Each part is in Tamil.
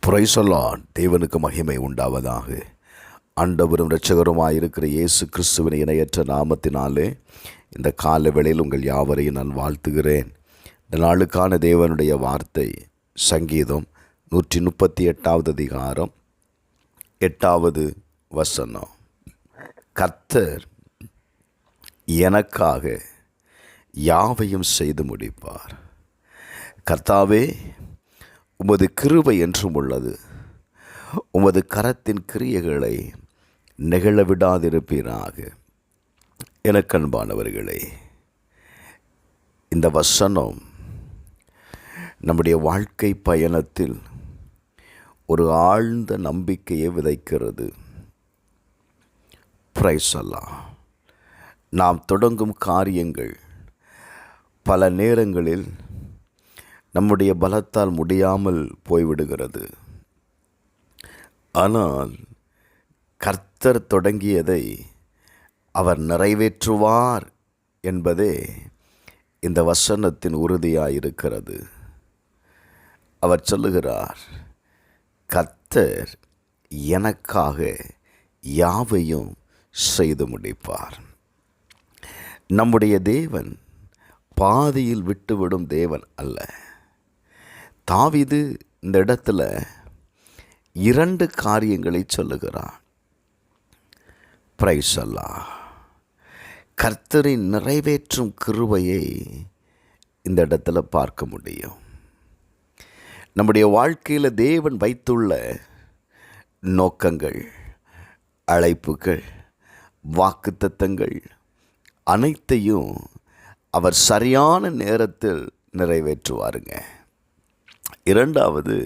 Praise the Lord. தேவனுக்கு மகிமை உண்டாவதாக. ஆண்டவரும் இரட்சகருமாய் இருக்கிற இயேசு கிறிஸ்துவின் இணையற்ற நாமத்தினாலே இந்த கால வேளையில் உங்கள் யாவரையும் நான் வாழ்த்துகிறேன். இந்த நாளுக்கான தேவனுடைய வார்த்தை சங்கீதம் 138 அதிகாரம் 8 வசனம். கர்த்தர் எனக்காக யாவையும் செய்து முடிப்பார். கர்த்தாவே, உமது கிருபை என்றும் உள்ளது. உமது கரத்தின் கிரியைகளை நெகிழ விடாதிருப்பீராக. எனக்கு அன்பானவர்களே, இந்த வசனம் நம்முடைய வாழ்க்கை பயணத்தில் ஒரு ஆழ்ந்த நம்பிக்கையை விதைக்கிறது. பிரைஸ் அல்லாஹ். நாம் தொடங்கும் காரியங்கள் பல நேரங்களில் நம்முடைய பலத்தால் முடியாமல் போய்விடுகிறது. ஆனால் கர்த்தர் தொடங்கியதை அவர் நிறைவேற்றுவார் என்பதே இந்த வசனத்தின் உறுதியாயிருக்கிறது. அவர் சொல்லுகிறார், கர்த்தர் எனக்காக யாவையும் செய்து முடிப்பார். நம்முடைய தேவன் பாதியில் விட்டுவிடும் தேவன் அல்ல. தாவீது இந்த இடத்துல 2 காரியங்களை சொல்லுகிறான். பிரைஸ் அல்லாஹ். கர்த்தரின் நிறைவேற்றும் கிருபையை இந்த இடத்துல பார்க்க முடியும். நம்முடைய வாழ்க்கையில் தேவன் வைத்துள்ள நோக்கங்கள், அழைப்புகள், வாக்குத்தத்தங்கள் அனைத்தையும் அவர் சரியான நேரத்தில் நிறைவேற்றுவாருங்க. 2வது,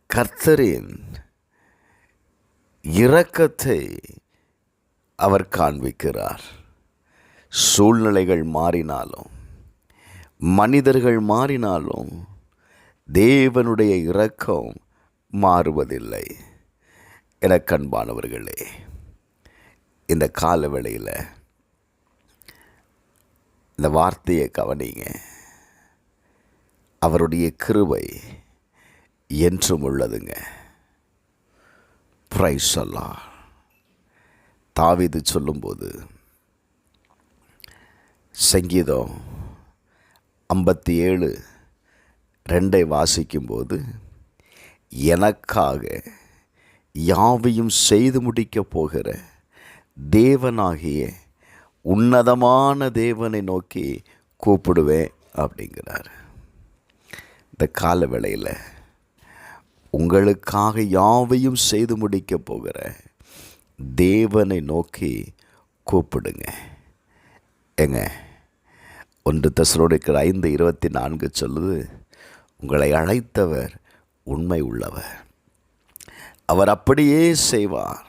கர்த்தரின் இரக்கத்தை அவர் காண்பிக்கிறார். சூழ்நிலைகள் மாறினாலும், மனிதர்கள் மாறினாலும் தேவனுடைய இரக்கம் மாறுவதில்லை. எனக்கு அன்பானவர்களே, இந்த காலவேளையில் இந்த வார்த்தையை கவனிங்க. அவருடைய கிருபை என்றும் உள்ளதுங்க. பிரைஸ் அல்லாஹ். தாவீது சொல்லும்போது சங்கீதம் 57:2 வாசிக்கும்போது, எனக்காக யாவையும் செய்து முடிக்கப் போகிற தேவனாகிய உன்னதமான தேவனை நோக்கி கூப்பிடுவேன் அப்படிங்கிறார். இந்த கால வேளையில் உங்களுக்காக யாவையும் செய்து முடிக்கப் போகிற தேவனை நோக்கி கூப்பிடுங்க. 1 தெசலோனிக்கர் 5:24 சொல்லுது, உங்களை அழைத்தவர் உண்மை உள்ளவர், அவர் அப்படியே செய்வார்.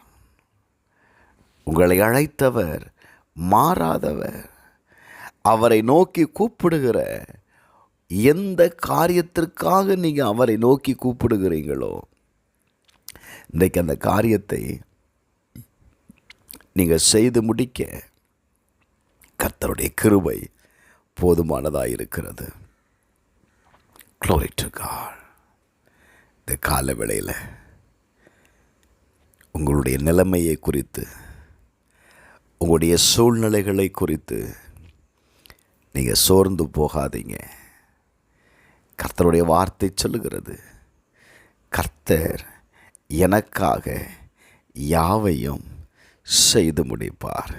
உங்களை அழைத்தவர் மாறாதவர். அவரை நோக்கி கூப்பிடுகிற எந்த காரியத்திற்காக நீங்கள் அவரை நோக்கி கூப்பிடுகிறீங்களோ, இன்றைக்கு அந்த காரியத்தை நீங்கள் செய்து முடிக்க கர்த்தருடைய கிருபை போதுமானதாக இருக்கிறது. Glory to God. இந்த கால வேளையில் உங்களுடைய நிலைமையை குறித்து, உங்களுடைய சூழ்நிலைகளை குறித்து நீங்கள் சோர்ந்து போகாதீங்க. கர்த்தருடைய வார்த்தை சொல்லுகிறது, கர்த்தர் எனக்காக யாவையும் செய்து முடிப்பார்.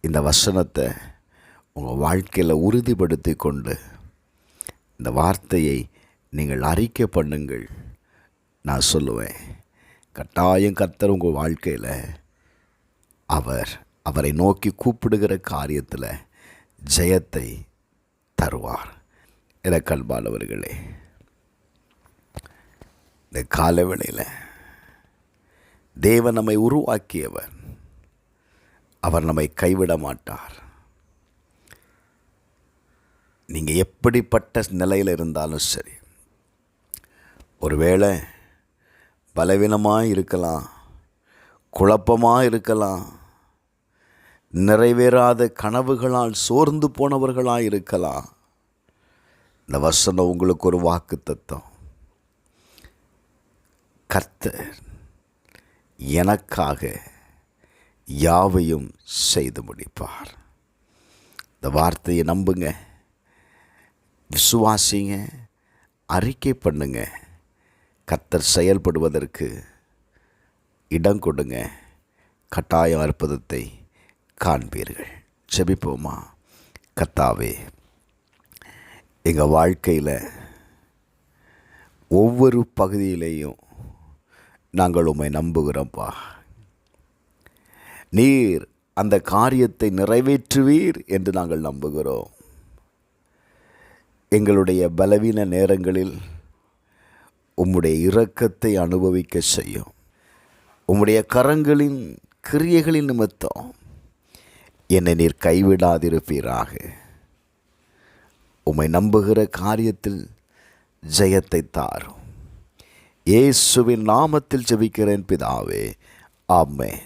இந்த வசனத்தை உங்கள் வாழ்க்கையில் உறுதிப்படுத்தி கொண்டு இந்த வார்த்தையை நீங்கள் அறிக்கை பண்ணுங்கள். நான் சொல்லுவேன், கட்டாயம் கர்த்தர் உங்கள் வாழ்க்கையில் அவரை நோக்கி கூப்பிடுகிற காரியத்தில் ஜெயத்தை தருவார். எனக்கு அன்பானவர்களே, இந்த காலவேளையில் தேவன் நம்மை உருவாக்கியவர். அவர் நம்மை கைவிட மாட்டார். நீங்கள் எப்படிப்பட்ட நிலையில் இருந்தாலும் சரி, ஒருவேளை பலவீனமாக இருக்கலாம், குழப்பமாக இருக்கலாம், நிறைவேறாத கனவுகளால் சோர்ந்து போனவர்களாக இருக்கலாம். இந்த வசனம் உங்களுக்கு ஒரு வாக்குத்தத்தம். கர்த்தர் எனக்காக யாவையும் செய்து முடிப்பார். இந்த வார்த்தையை நம்புங்க, விசுவாசிங்க, அறிக்கை பண்ணுங்க. கர்த்தர் செயல்படுவதற்கு இடம் கொடுங்க. கட்டாய அற்புதத்தை காண்பீர்கள். ஜெபிப்போமா? கர்த்தாவே, எங்கள் வாழ்க்கையில் ஒவ்வொரு பகுதியிலேயும் நாங்கள் உம்மை நம்புகிறோம்ப்பா. நீர் அந்த காரியத்தை நிறைவேற்றுவீர் என்று நாங்கள் நம்புகிறோம். எங்களுடைய பலவீன நேரங்களில் உம்முடைய இரக்கத்தை அனுபவிக்க செய்யும். உம்முடைய கரங்களின் கிரியைகளின் நிமித்தம் என்னை நீர் கைவிடாதிருப்பீராக. உம்மை நம்புகிற காரியத்தில் ஜெயத்தை தாரும். இயேசுவின் நாமத்தில் ஜெபிக்கிறேன் பிதாவே, ஆமென்.